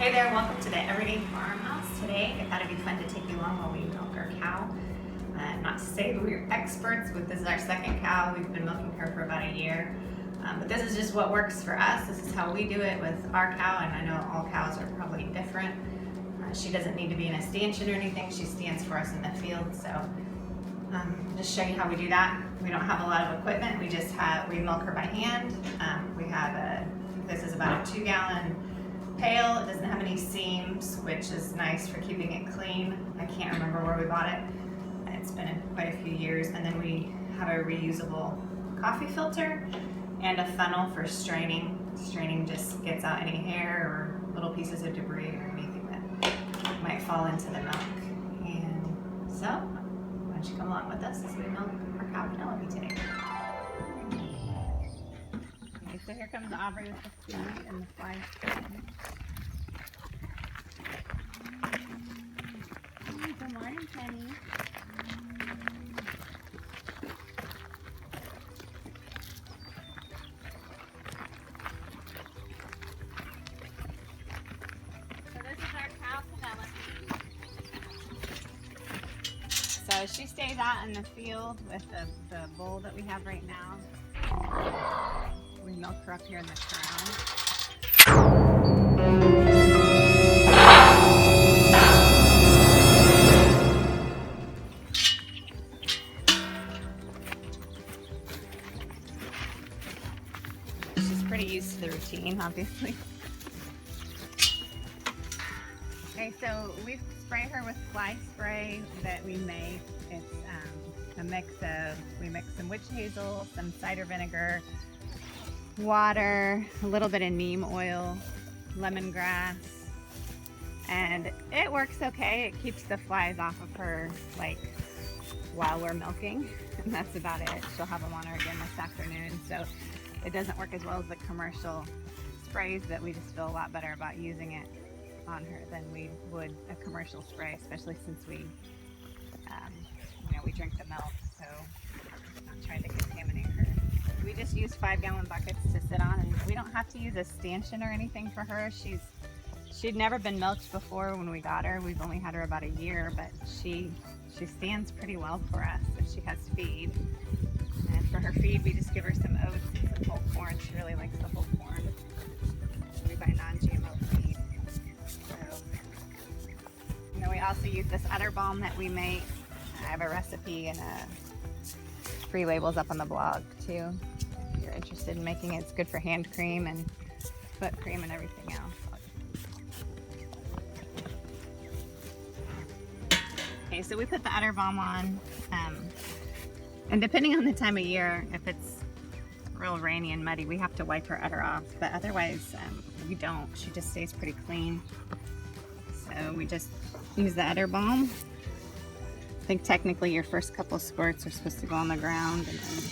Hey there, welcome to the Everyday Farmhouse. Today, I thought it'd be fun to take you along while we milk our cow. Not to say that we're experts, but this is our second cow. We've been milking her for about a year. But this is just what works for us. This is how we do it with our cow, and I know all cows are probably different. She doesn't need to be in a stanchion or anything. She stands for us in the field, so just show you how we do that. We don't have a lot of equipment. We milk her by hand. This is about a 2-gallon pail. It doesn't have any seams, which is nice for keeping it clean. I can't remember where we bought it. It's been quite a few years. And then we have a reusable coffee filter and a funnel for straining. Straining just gets out any hair or little pieces of debris or anything that might fall into the milk. And so, why don't you come along with us as we milk our cow Penelope today. Okay, so here comes Aubrey with the feed and the fly. Good morning, Penny. So this is our cow Penelope. So she stays out in the field with the bull that we have right now. We milk her up here in the crown. She's pretty used to the routine, obviously. Okay, so we spray her with fly spray that we make. It's we mix some witch hazel, some cider vinegar, water, a little bit of neem oil, lemongrass, and it works okay. It keeps the flies off of her like while we're milking, and that's about it. She'll have them on her again this afternoon, so it doesn't work as well as the commercial sprays, but we just feel a lot better about using it on her than we would a commercial spray, especially since we drink the milk, so I'm not trying to contaminate her. We just use 5-gallon buckets to sit on, and we don't have to use a stanchion or anything for her. She'd never been milked before when we got her. We've only had her about a year, but she stands pretty well for us, and she has feed. And for her feed, we just give her some oats and some whole corn. She really likes the whole corn. We buy non-GMO feed. So, and then we also use this udder balm that we make. I have a recipe and free labels up on the blog too. If you're interested in making it, it's good for hand cream and foot cream and everything else. Okay, so we put the udder balm on, and depending on the time of year, if it's real rainy and muddy, we have to wipe her udder off, but otherwise we don't. She just stays pretty clean. So we just use the udder balm. I think technically your first couple squirts are supposed to go on the ground, and then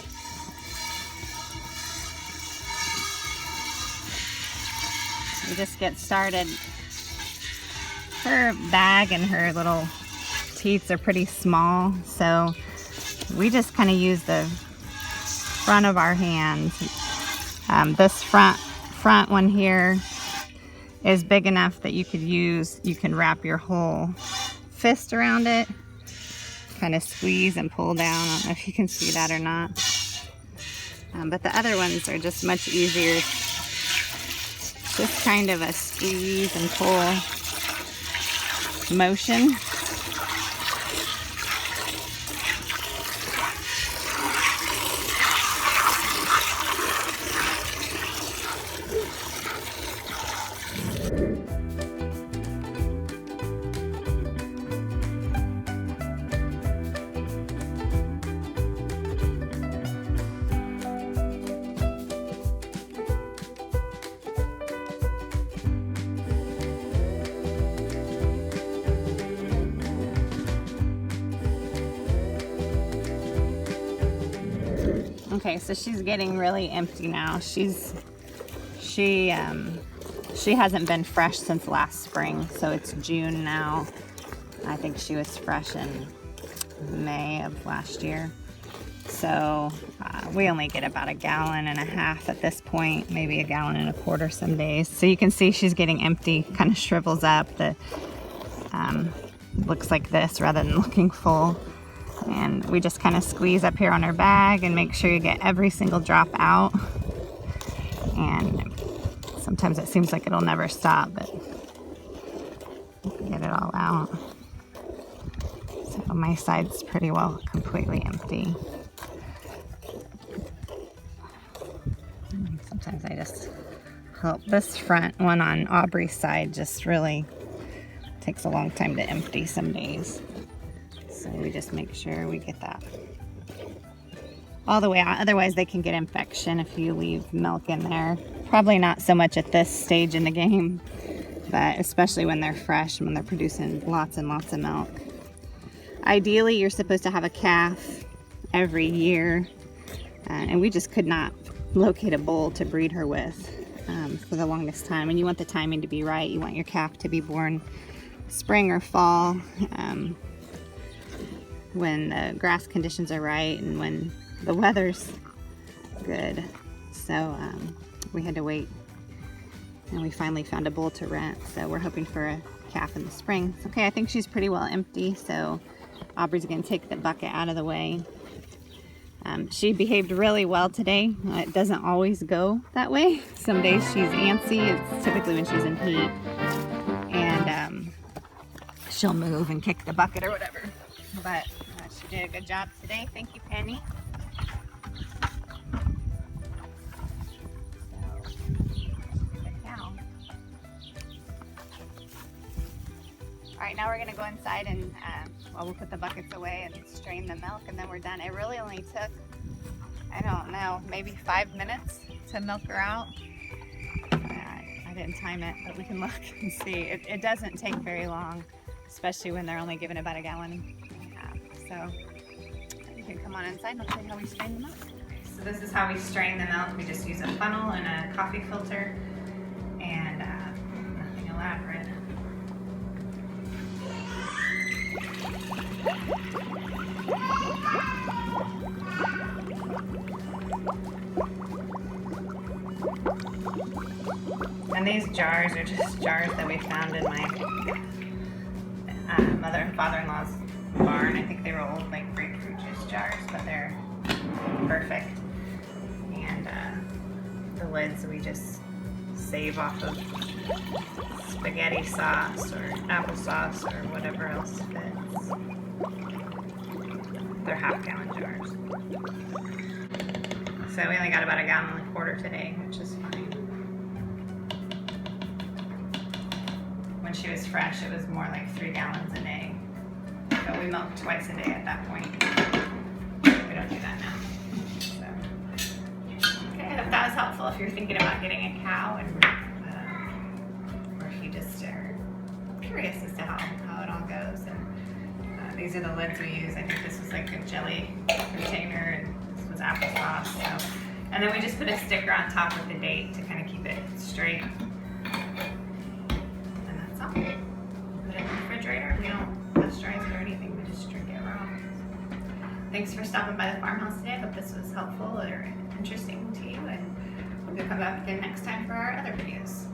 we just get started. Her bag and her little teats are pretty small, so we just kind of use the front of our hands. This front one here is big enough that you can wrap your whole fist around it. Kind of squeeze and pull down. I don't know if you can see that or not. But the other ones are just much easier. Just kind of a squeeze and pull motion. Okay, so she's getting really empty now. She hasn't been fresh since last spring, so it's June now. I think she was fresh in May of last year. So we only get about 1.5 gallons at this point, maybe 1.25 gallons some days. So you can see she's getting empty, kind of shrivels up. The looks like this rather than looking full. And we just kind of squeeze up here on her bag and make sure you get every single drop out. And sometimes it seems like it'll never stop, but get it all out. So my side's pretty well completely empty. Sometimes I just help. This front one on Aubrey's side just really takes a long time to empty some days. So we just make sure we get that all the way out. Otherwise they can get infection if you leave milk in there. Probably not so much at this stage in the game, but especially when they're fresh, when they're producing lots and lots of milk. Ideally, you're supposed to have a calf every year, and we just could not locate a bull to breed her with for the longest time. And you want the timing to be right. You want your calf to be born spring or fall, when the grass conditions are right and when the weather's good. So we had to wait, and we finally found a bull to rent. So we're hoping for a calf in the spring. Okay, I think she's pretty well empty, so Aubrey's gonna take the bucket out of the way. She behaved really well today. It doesn't always go that way. Some days she's antsy. It's typically when she's in heat. And she'll move and kick the bucket or whatever. But she did a good job today. Thank you, Penny. Good cow. All right, now we're gonna go inside and we'll put the buckets away and strain the milk, and then we're done. It really only took, I don't know, maybe 5 minutes to milk her out. I didn't time it, but we can look and see. It doesn't take very long, especially when they're only given about 1.5 gallons. So you can come on inside and I'll show you how we strain the milk. So this is how we strain the milk. We just use a funnel and a coffee filter, and nothing elaborate. And these jars are just jars that we found in my mother and father-in-law's barn. I think they were old like grapefruit juice jars, but they're perfect. And the lids we just save off of spaghetti sauce or applesauce or whatever else fits. They're 1/2 gallon jars. So we only got about 1.25 gallons today, which is fine. When she was fresh, it was more like 3 gallons a day. But we milk twice a day at that point. We don't do that now. So, okay, I hope that was helpful if you're thinking about getting a cow, and or if you just are curious as to how it all goes. And these are the lids we use. I think this was like a jelly container, and this was applesauce. So, and then we just put a sticker on top with the date to kind of keep it straight. And that's all. Put it in the refrigerator. We don't pasteurize it or anything. We just drink it raw. Thanks for stopping by the farmhouse today. I hope this was helpful or interesting to you, and we'll come back again next time for our other videos.